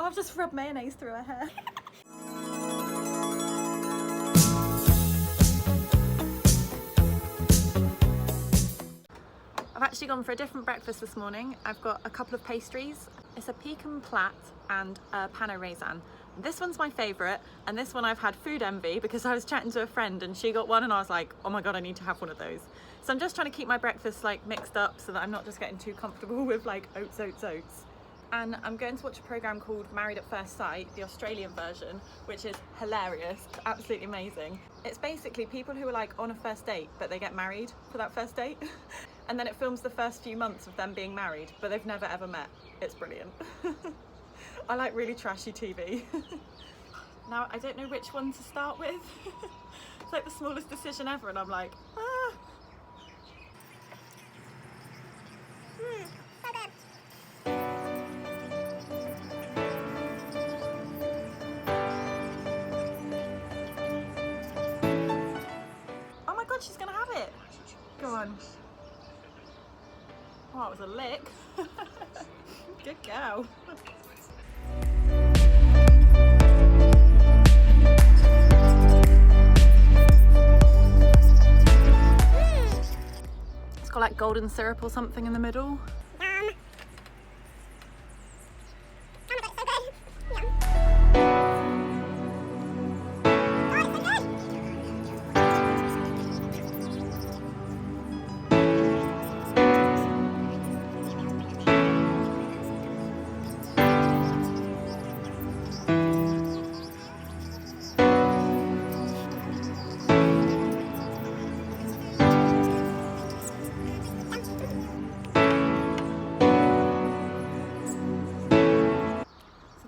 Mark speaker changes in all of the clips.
Speaker 1: Oh, I've just rubbed mayonnaise through her hair. I've actually gone for a different breakfast this morning. I've got a couple of pastries. It's a pecan plat and a pan au raisin. This one's my favourite, and this one I've had food envy because I was chatting to a friend and she got one and I was like, oh my god, I need to have one of those. So I'm just trying to keep my breakfast like mixed up so that I'm not just getting too comfortable with like oats. And I'm going to watch a programme called Married at First Sight, the Australian version, which is hilarious, absolutely amazing. It's basically people who are like on a first date, but they get married for that first date. And then it films the first few months of them being married, but they've never ever met. It's brilliant. I like really trashy TV. Now, I don't know which one to start with. It's like the smallest decision ever, and I'm like, ah.
Speaker 2: So good.
Speaker 1: Oh my god, she's gonna have it. Go on. Oh, it was a lick. Good girl. It's got like golden syrup or something in the middle.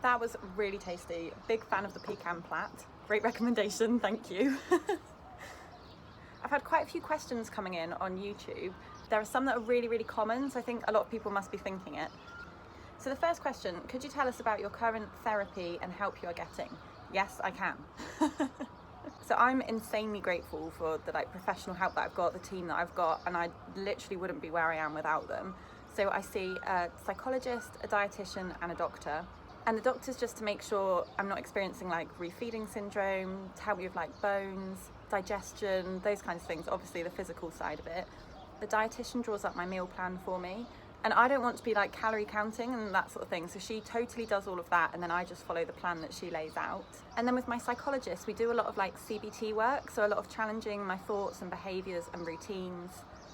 Speaker 1: That was really tasty. Big fan of the pecan plat. Great recommendation, thank you. I've had quite a few questions coming in on YouTube. There are some that are really common, so I think a lot of people must be thinking it. So the first question, could you tell us about your current therapy and help you are getting? Yes, I can. So I'm insanely grateful for the professional help that I've got, the team that I've got, and I literally wouldn't be where I am without them. So I see a psychologist, a dietitian and a doctor. And the doctor's just to make sure I'm not experiencing refeeding syndrome, to help me with bones, digestion, those kinds of things, obviously the physical side of it. The dietitian draws up my meal plan for me. And I don't want to be calorie counting and that sort of thing. So she totally does all of that, and then I just follow the plan that she lays out. And then with my psychologist, we do a lot of CBT work. So a lot of challenging my thoughts and behaviours and routines.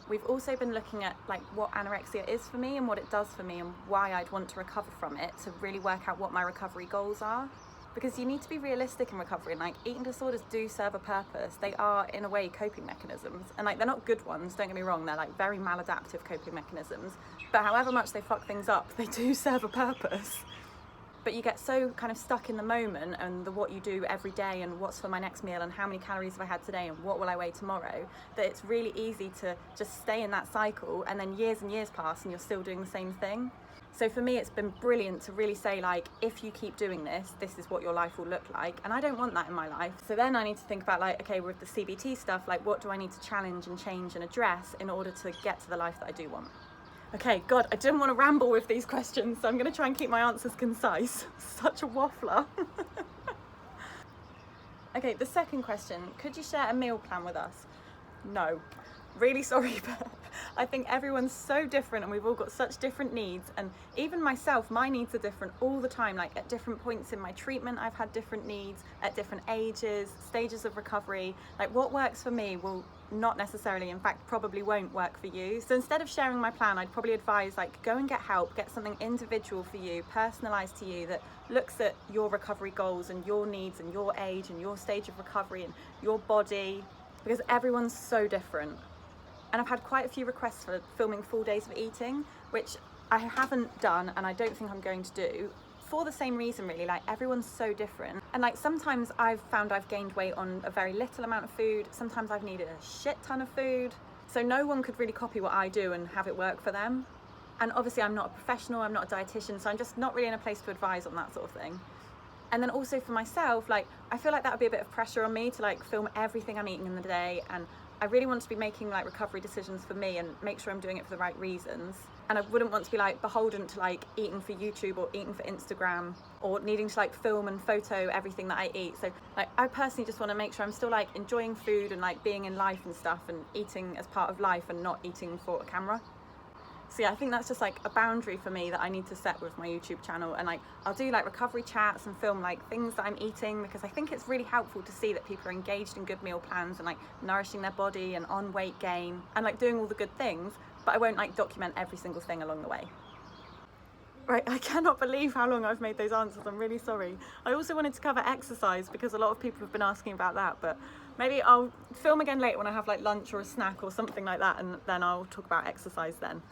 Speaker 1: We've also been looking at what anorexia is for me and what it does for me and why I'd want to recover from it, to really work out what my recovery goals are. Because you need to be realistic in recovery, and eating disorders do serve a purpose. They are in a way coping mechanisms, and they're not good ones, don't get me wrong, they're very maladaptive coping mechanisms, but however much they fuck things up, they do serve a purpose. But you get so kind of stuck in the moment and what you do every day and what's for my next meal and how many calories have I had today and what will I weigh tomorrow, that it's really easy to just stay in that cycle, and then years and years pass and you're still doing the same thing. So for me, it's been brilliant to really say if you keep doing this, this is what your life will look like. And I don't want that in my life. So then I need to think about okay, with the CBT stuff, what do I need to challenge and change and address in order to get to the life that I do want? Okay, God, I didn't want to ramble with these questions, so I'm going to try and keep my answers concise. Such a waffler. Okay, the second question, could you share a meal plan with us? No. Really sorry, but I think everyone's so different and we've all got such different needs, and even myself, my needs are different all the time. At different points in my treatment, I've had different needs at different ages, stages of recovery. What works for me will not necessarily, in fact, probably won't work for you. So instead of sharing my plan, I'd probably advise go and get help, get something individual for you, personalized to you, that looks at your recovery goals and your needs and your age and your stage of recovery and your body, because everyone's so different. And I've had quite a few requests for filming full days of eating, which I haven't done and I don't think I'm going to do, for the same reason really. Everyone's so different, and sometimes I've found I've gained weight on a very little amount of food, sometimes I've needed a shit ton of food, so no one could really copy what I do and have it work for them. And obviously I'm not a professional, I'm not a dietitian, so I'm just not really in a place to advise on that sort of thing. And then also for myself, I feel that would be a bit of pressure on me to film everything I'm eating in the day, and I really want to be making like recovery decisions for me and make sure I'm doing it for the right reasons. And I wouldn't want to be like beholden to like eating for YouTube or eating for Instagram or needing to like film and photo everything that I eat. So like I personally just want to make sure I'm still like enjoying food and like being in life and stuff and eating as part of life and not eating for a camera. So yeah, I think that's just like a boundary for me that I need to set with my YouTube channel. And like I'll do like recovery chats and film like things that I'm eating, because I think it's really helpful to see that people are engaged in good meal plans and like nourishing their body and on weight gain and like doing all the good things, but I won't like document every single thing along the way. Right, I cannot believe how long I've made those answers. I'm really sorry. I also wanted to cover exercise because a lot of people have been asking about that, but maybe I'll film again later when I have like lunch or a snack or something like that, and then I'll talk about exercise then.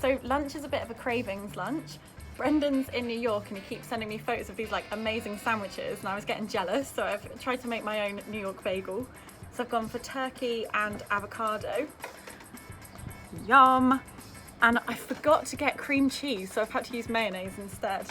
Speaker 1: So lunch is a bit of a cravings lunch. Brendan's in New York and he keeps sending me photos of these like amazing sandwiches, and I was getting jealous, so I've tried to make my own New York bagel. So I've gone for turkey and avocado. Yum! And I forgot to get cream cheese, so I've had to use mayonnaise instead.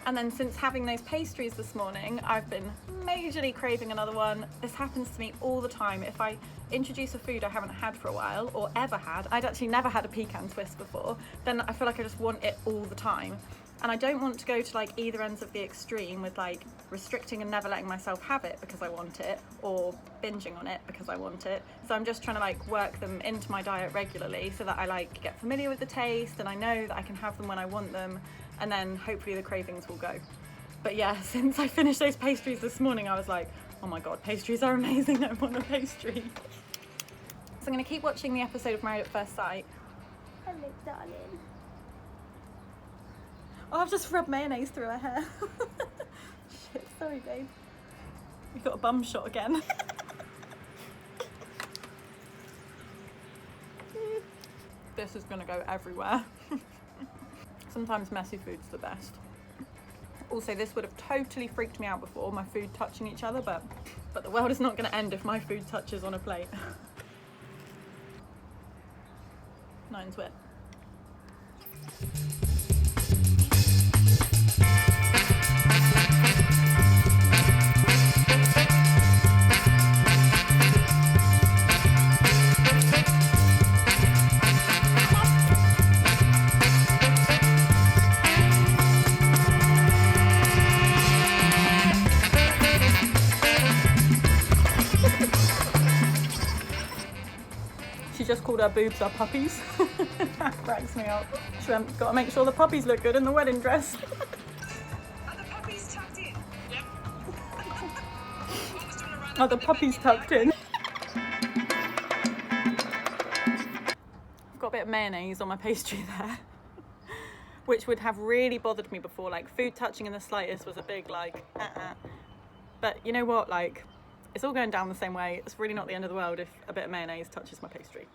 Speaker 1: And then since having those pastries this morning, I've been majorly craving another one. This happens to me all the time. If I introduce a food I haven't had for a while or ever had, I'd actually never had a pecan twist before, then I feel like I just want it all the time. And I don't want to go to like either ends of the extreme with like restricting and never letting myself have it because I want it, or binging on it because I want it. So I'm just trying to like work them into my diet regularly so that I like get familiar with the taste and I know that I can have them when I want them, and then hopefully the cravings will go. But yeah, since I finished those pastries this morning, I was like, oh my god, pastries are amazing, I want a pastry. So I'm going to keep watching the episode of Married at First Sight.
Speaker 2: Hello, darling.
Speaker 1: Oh, I've just rubbed mayonnaise through her hair. Shit, sorry babe. You got a bum shot again. This is going to go everywhere. Sometimes messy food's the best. Also, this would have totally freaked me out before, my food touching each other, but the world is not going to end if my food touches on a plate. Nine's wit. She just called her boobs our puppies. That cracks me up. She went, got to make sure the puppies look good in the wedding dress.
Speaker 3: Are the puppies tucked in? Yep.
Speaker 1: Are the puppies tucked in? I've got a bit of mayonnaise on my pastry there, which would have really bothered me before. Like food touching in the slightest was a big like, But you know what, like, it's all going down the same way. It's really not the end of the world if a bit of mayonnaise touches my pastry.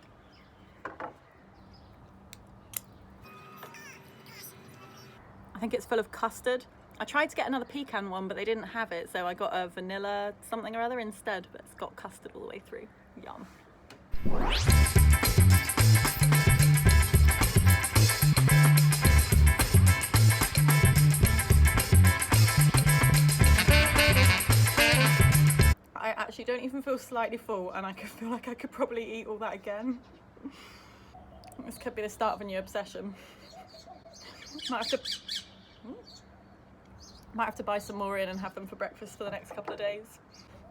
Speaker 1: I think it's full of custard. I tried to get another pecan one, but they didn't have it, so I got a vanilla something or other instead, but it's got custard all the way through. Yum. I actually don't even feel slightly full, and I could feel like I could probably eat all that again. This could be the start of a new obsession. Might have to buy some more in and have them for breakfast for the next couple of days.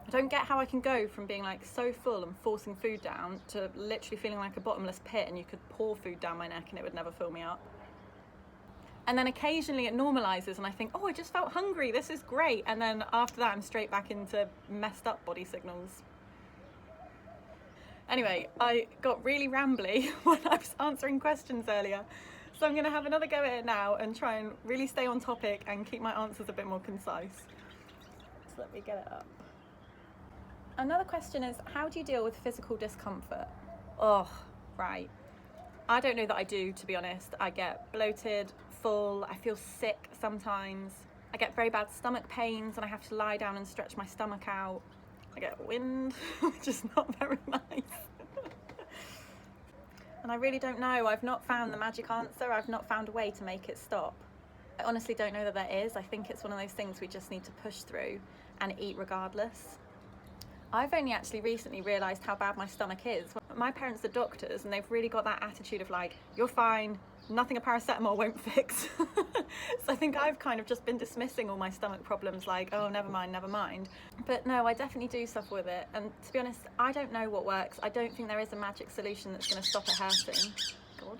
Speaker 1: I don't get how I can go from being like so full and forcing food down to literally feeling like a bottomless pit, and you could pour food down my neck and it would never fill me up. And then occasionally it normalizes and I think, oh, I just felt hungry, this is great. And then after that, I'm straight back into messed up body signals. Anyway, I got really rambly when I was answering questions earlier. So I'm gonna have another go at it now and try and really stay on topic and keep my answers a bit more concise. So let me get it up. Another question is, how do you deal with physical discomfort? Oh, right. I don't know that I do, to be honest. I get bloated, full, I feel sick sometimes. I get very bad stomach pains and I have to lie down and stretch my stomach out. I get wind, which is not very nice. And I really don't know. I've not found the magic answer. I've not found a way to make it stop. I honestly don't know that there is. I think it's one of those things we just need to push through and eat regardless. I've only actually recently realised how bad my stomach is. My parents are doctors and they've really got that attitude of like, you're fine, nothing a paracetamol won't fix. So I think I've kind of just been dismissing all my stomach problems like, oh, never mind, never mind. But no, I definitely do suffer with it. And to be honest, I don't know what works. I don't think there is a magic solution that's going to stop it hurting. God.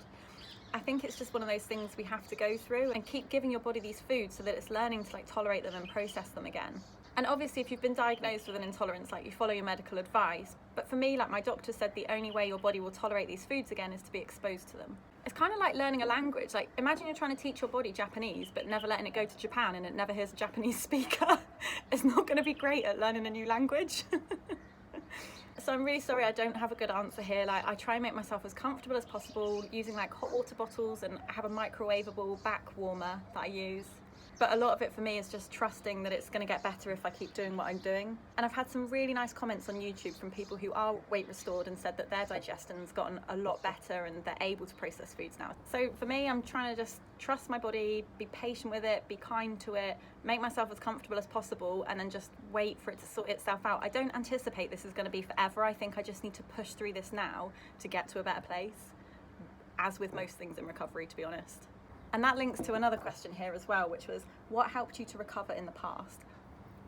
Speaker 1: I think it's just one of those things we have to go through and keep giving your body these foods so that it's learning to like tolerate them and process them again. And obviously if you've been diagnosed with an intolerance, like you follow your medical advice. But for me, like my doctor said, the only way your body will tolerate these foods again is to be exposed to them. It's kind of like learning a language. Like imagine you're trying to teach your body Japanese, but never letting it go to Japan and it never hears a Japanese speaker. It's not going to be great at learning a new language. So I'm really sorry I don't have a good answer here. Like I try and make myself as comfortable as possible using like hot water bottles, and I have a microwavable back warmer that I use. But a lot of it for me is just trusting that it's going to get better if I keep doing what I'm doing. And I've had some really nice comments on YouTube from people who are weight restored and said that their digestion's gotten a lot better and they're able to process foods now. So for me, I'm trying to just trust my body, be patient with it, be kind to it, make myself as comfortable as possible, and then just wait for it to sort itself out. I don't anticipate this is going to be forever. I think I just need to push through this now to get to a better place, as with most things in recovery, to be honest. And that links to another question here as well, which was, what helped you to recover in the past?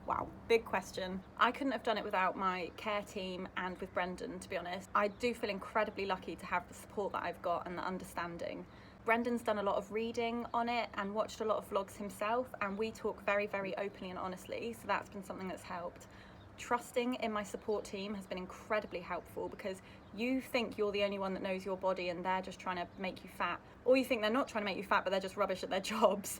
Speaker 1: Wow, big question. I couldn't have done it without my care team and with Brendan, to be honest. I do feel incredibly lucky to have the support that I've got and the understanding. Brendan's done a lot of reading on it and watched a lot of vlogs himself, and we talk very, very openly and honestly, so that's been something that's helped. Trusting in my support team has been incredibly helpful, because you think you're the only one that knows your body and they're just trying to make you fat, or you think they're not trying to make you fat but they're just rubbish at their jobs.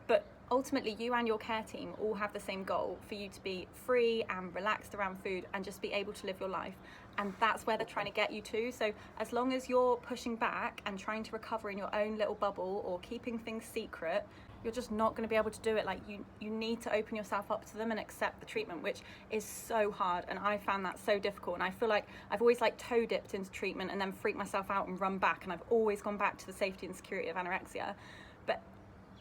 Speaker 1: But ultimately you and your care team all have the same goal, for you to be free and relaxed around food and just be able to live your life, and that's where they're trying to get you to. So as long as you're pushing back and trying to recover in your own little bubble or keeping things secret, you're just not going to be able to do it. Like you need to open yourself up to them and accept the treatment, which is so hard, and I found that so difficult. And I feel like I've always like toe dipped into treatment and then freaked myself out and run back, and I've always gone back to the safety and security of anorexia. But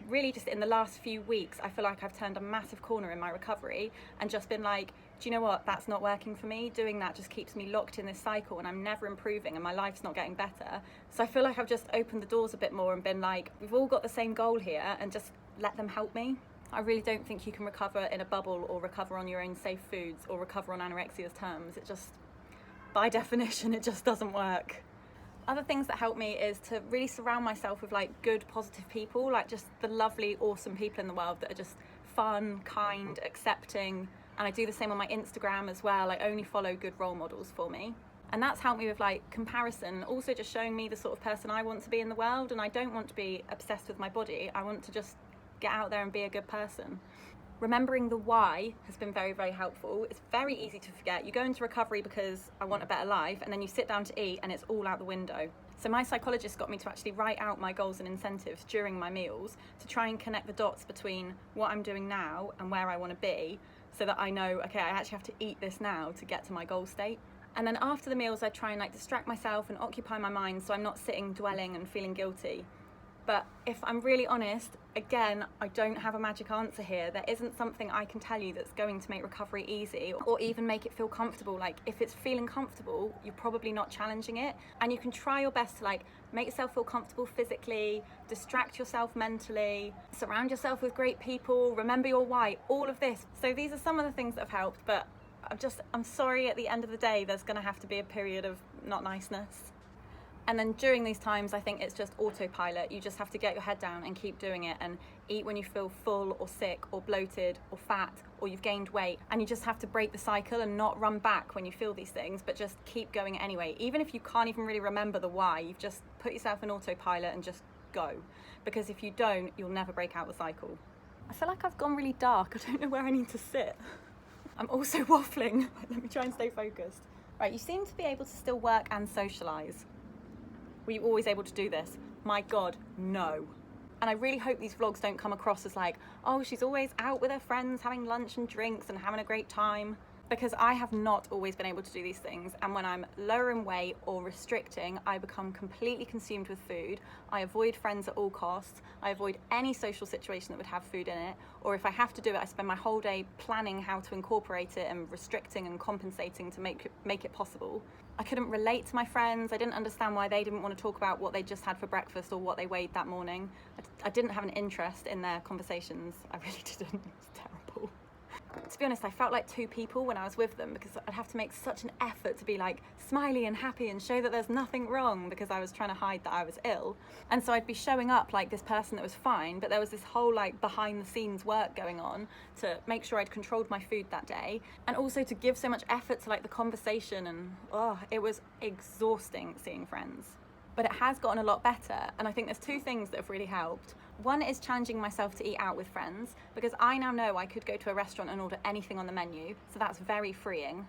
Speaker 1: really just in the last few weeks, I feel like I've turned a massive corner in my recovery and just been like, do you know what, that's not working for me. Doing that just keeps me locked in this cycle and I'm never improving and my life's not getting better. So I feel like I've just opened the doors a bit more and been like, we've all got the same goal here, and just let them help me. I really don't think you can recover in a bubble or recover on your own safe foods or recover on anorexia's terms. It just, by definition, it just doesn't work. Other things that help me is to really surround myself with like good, positive people, like just the lovely, awesome people in the world that are just fun, kind, accepting. And I do the same on my Instagram as well. I only follow good role models for me. And that's helped me with like comparison, also just showing me the sort of person I want to be in the world. And I don't want to be obsessed with my body. I want to just get out there and be a good person. Remembering the why has been very, very helpful. It's very easy to forget. You go into recovery because I want a better life, and then you sit down to eat and it's all out the window. So my psychologist got me to actually write out my goals and incentives during my meals to try and connect the dots between what I'm doing now and where I want to be, so that I know, okay, I actually have to eat this now to get to my goal state. And then after the meals, I try and like distract myself and occupy my mind so I'm not sitting dwelling and feeling guilty. But if I'm really honest, again, I don't have a magic answer here. There isn't something I can tell you that's going to make recovery easy or even make it feel comfortable. Like if it's feeling comfortable, you're probably not challenging it. And you can try your best to like make yourself feel comfortable physically, distract yourself mentally, surround yourself with great people, remember your why, all of this. So these are some of the things that have helped, but I'm sorry, at the end of the day, there's gonna have to be a period of not niceness. And then during these times, I think it's just autopilot. You just have to get your head down and keep doing it, and eat when you feel full or sick or bloated or fat or you've gained weight. And you just have to break the cycle and not run back when you feel these things, but just keep going anyway. Even if you can't even really remember the why, you've just put yourself in autopilot and just go. Because if you don't, you'll never break out the cycle. I feel like I've gone really dark. I don't know where I need to sit. I'm also waffling. Let me try and stay focused. Right, you seem to be able to still work and socialise. Were you always able to do this? My God, no. And I really hope these vlogs don't come across as like, oh, she's always out with her friends having lunch and drinks and having a great time. Because I have not always been able to do these things, and when I'm lower in weight or restricting, I become completely consumed with food. I avoid friends at all costs. I avoid any social situation that would have food in it, or if I have to do it, I spend my whole day planning how to incorporate it and restricting and compensating to make it possible. I couldn't relate to my friends. I didn't understand why they didn't want to talk about what they just had for breakfast or what they weighed that morning. I didn't have an interest in their conversations. I really didn't. It was terrible. To be honest, I felt like two people when I was with them, because I'd have to make such an effort to be like smiley and happy and show that there's nothing wrong, because I was trying to hide that I was ill. And so I'd be showing up like this person that was fine, but there was this whole like behind the scenes work going on to make sure I'd controlled my food that day, and also to give so much effort to like the conversation, and it was exhausting seeing friends. But it has gotten a lot better, and I think there's two things that have really helped. One is challenging myself to eat out with friends, because I now know I could go to a restaurant and order anything on the menu, so that's very freeing.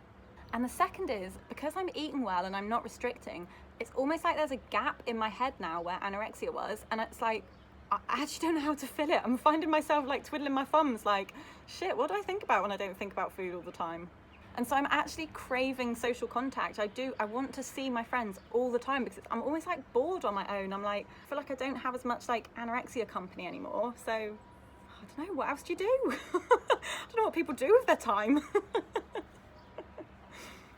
Speaker 1: And the second is, because I'm eating well and I'm not restricting, it's almost like there's a gap in my head now where anorexia was, and it's like, I actually don't know how to fill it. I'm finding myself like twiddling my thumbs like, shit, what do I think about when I don't think about food all the time? And so I'm actually craving social contact. I want to see my friends all the time, because I'm almost like bored on my own. I'm like, I feel like I don't have as much like anorexia company anymore. So I don't know, what else do you do? I don't know what people do with their time.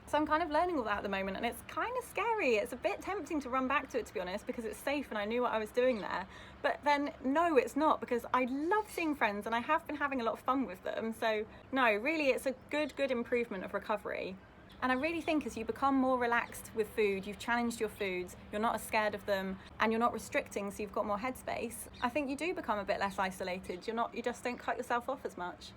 Speaker 1: So I'm kind of learning all that at the moment, and it's kind of scary. It's a bit tempting to run back to it, to be honest, because it's safe and I knew what I was doing there. But then, no, it's not, because I love seeing friends and I have been having a lot of fun with them. So no, really, it's a good improvement of recovery. And I really think as you become more relaxed with food, you've challenged your foods, you're not as scared of them, and you're not restricting, so you've got more headspace, I think you do become a bit less isolated. You just don't cut yourself off as much.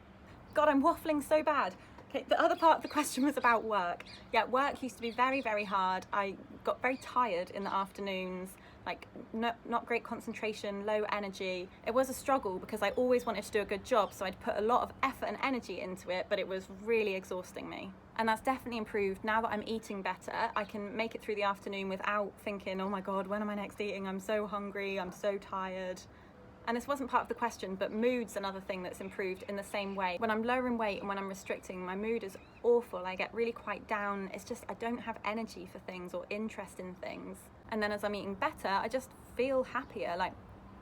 Speaker 1: God, I'm waffling so bad. Okay, the other part of the question was about work. Yeah, work used to be very hard. I got very tired in the afternoons, like not great concentration, low energy. It was a struggle because I always wanted to do a good job, so I'd put a lot of effort and energy into it, but it was really exhausting me. And that's definitely improved. Now that I'm eating better, I can make it through the afternoon without thinking, oh my God, when am I next eating? I'm so hungry, I'm so tired. And this wasn't part of the question, but mood's another thing that's improved in the same way. When I'm lower in weight and when I'm restricting, my mood is awful. I get really quite down. It's just, I don't have energy for things or interest in things. And then as I'm eating better, I just feel happier. Like,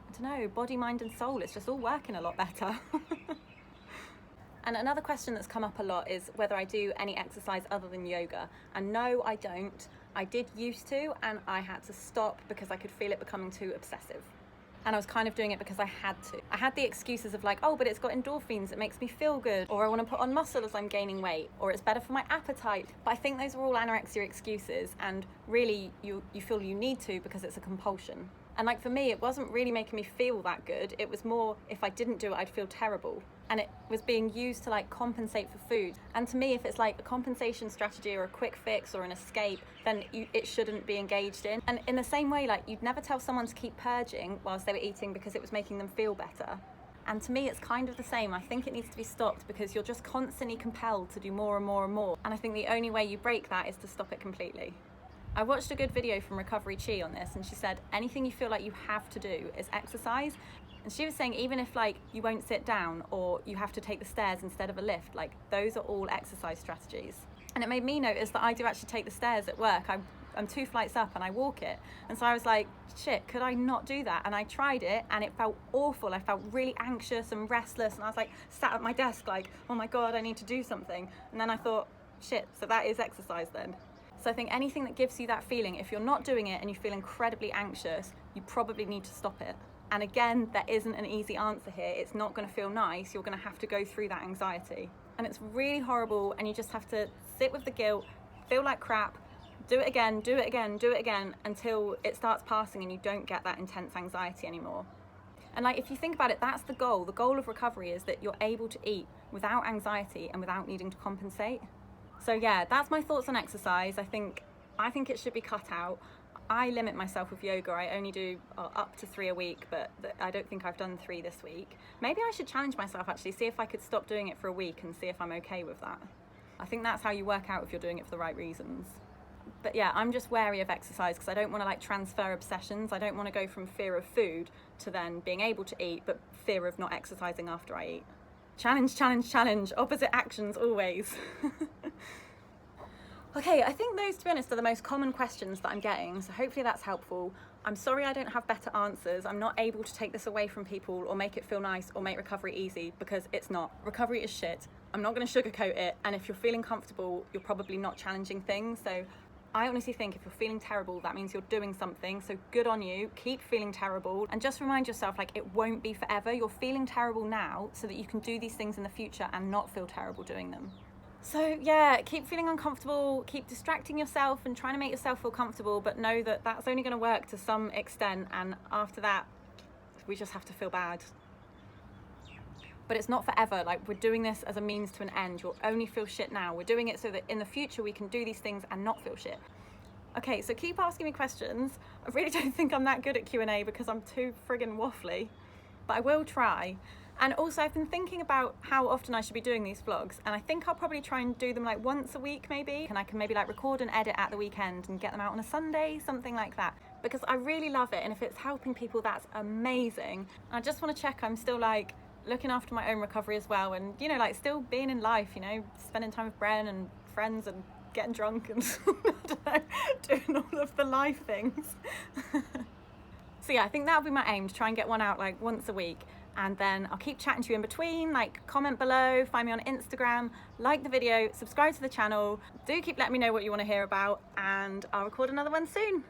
Speaker 1: I don't know, body, mind and soul, it's just all working a lot better. And another question that's come up a lot is whether I do any exercise other than yoga. And no, I don't. I did used to, and I had to stop because I could feel it becoming too obsessive. And I was kind of doing it because I had to. I had the excuses of like, oh, but it's got endorphins, it makes me feel good, or I want to put on muscle as I'm gaining weight, or it's better for my appetite. But I think those are all anorexia excuses, and really you feel you need to because it's a compulsion. And like for me, it wasn't really making me feel that good. It was more, if I didn't do it, I'd feel terrible. And it was being used to like compensate for food. And to me, if it's like a compensation strategy or a quick fix or an escape, then it shouldn't be engaged in. And in the same way, like you'd never tell someone to keep purging whilst they were eating because it was making them feel better. And to me, it's kind of the same. I think it needs to be stopped because you're just constantly compelled to do more and more and more. And I think the only way you break that is to stop it completely. I watched a good video from Recovery Chi on this, and she said anything you feel like you have to do is exercise. And she was saying even if like you won't sit down or you have to take the stairs instead of a lift, like those are all exercise strategies. And it made me notice that I do actually take the stairs at work. I'm 2 flights up and I walk it. And so I was like, shit, could I not do that? And I tried it and it felt awful. I felt really anxious and restless, and I was like sat at my desk like, oh my God, I need to do something. And then I thought, shit, so that is exercise then. So I think anything that gives you that feeling, if you're not doing it and you feel incredibly anxious, you probably need to stop it. And again, there isn't an easy answer here. It's not going to feel nice. You're going to have to go through that anxiety. And it's really horrible, and you just have to sit with the guilt, feel like crap, do it again, do it again, do it again, until it starts passing and you don't get that intense anxiety anymore. And like, if you think about it, that's the goal. The goal of recovery is that you're able to eat without anxiety and without needing to compensate. So yeah, that's my thoughts on exercise. I think it should be cut out. I limit myself with yoga. I only do up to 3 a week, but I don't think I've done 3 this week. Maybe I should challenge myself actually, see if I could stop doing it for a week and see if I'm okay with that. I think that's how you work out if you're doing it for the right reasons. But yeah, I'm just wary of exercise because I don't want to like transfer obsessions. I don't want to go from fear of food to then being able to eat, but fear of not exercising after I eat. Challenge, challenge, challenge. Opposite actions always. Okay, I think those, to be honest, are the most common questions that I'm getting, so hopefully that's helpful. I'm sorry I don't have better answers. I'm not able to take this away from people or make it feel nice or make recovery easy, because it's not. Recovery is shit. I'm not going to sugarcoat it, and if you're feeling comfortable, you're probably not challenging things. So I honestly think if you're feeling terrible, that means you're doing something. So good on you. Keep feeling terrible, and just remind yourself, like, it won't be forever. You're feeling terrible now so that you can do these things in the future and not feel terrible doing them. So yeah, keep feeling uncomfortable, keep distracting yourself and trying to make yourself feel comfortable, but know that that's only going to work to some extent, and after that we just have to feel bad. But it's not forever. Like, we're doing this as a means to an end. You'll only feel shit now. We're doing it so that in the future we can do these things and not feel shit. Okay, so keep asking me questions. I really don't think I'm that good at Q&A because I'm too friggin' waffly, but I will try. And also, I've been thinking about how often I should be doing these vlogs, and I think I'll probably try and do them like once a week maybe, and I can maybe like record and edit at the weekend and get them out on a Sunday, something like that, because I really love it, and if it's helping people, that's amazing. I just want to check I'm still like looking after my own recovery as well, and you know, like still being in life, you know, spending time with Bren and friends and getting drunk and I don't know, doing all of the life things. So yeah, I think that'll be my aim, to try and get one out like once a week. And then I'll keep chatting to you in between. Like, comment below, find me on Instagram, like the video, subscribe to the channel. Do keep letting me know what you want to hear about, and I'll record another one soon.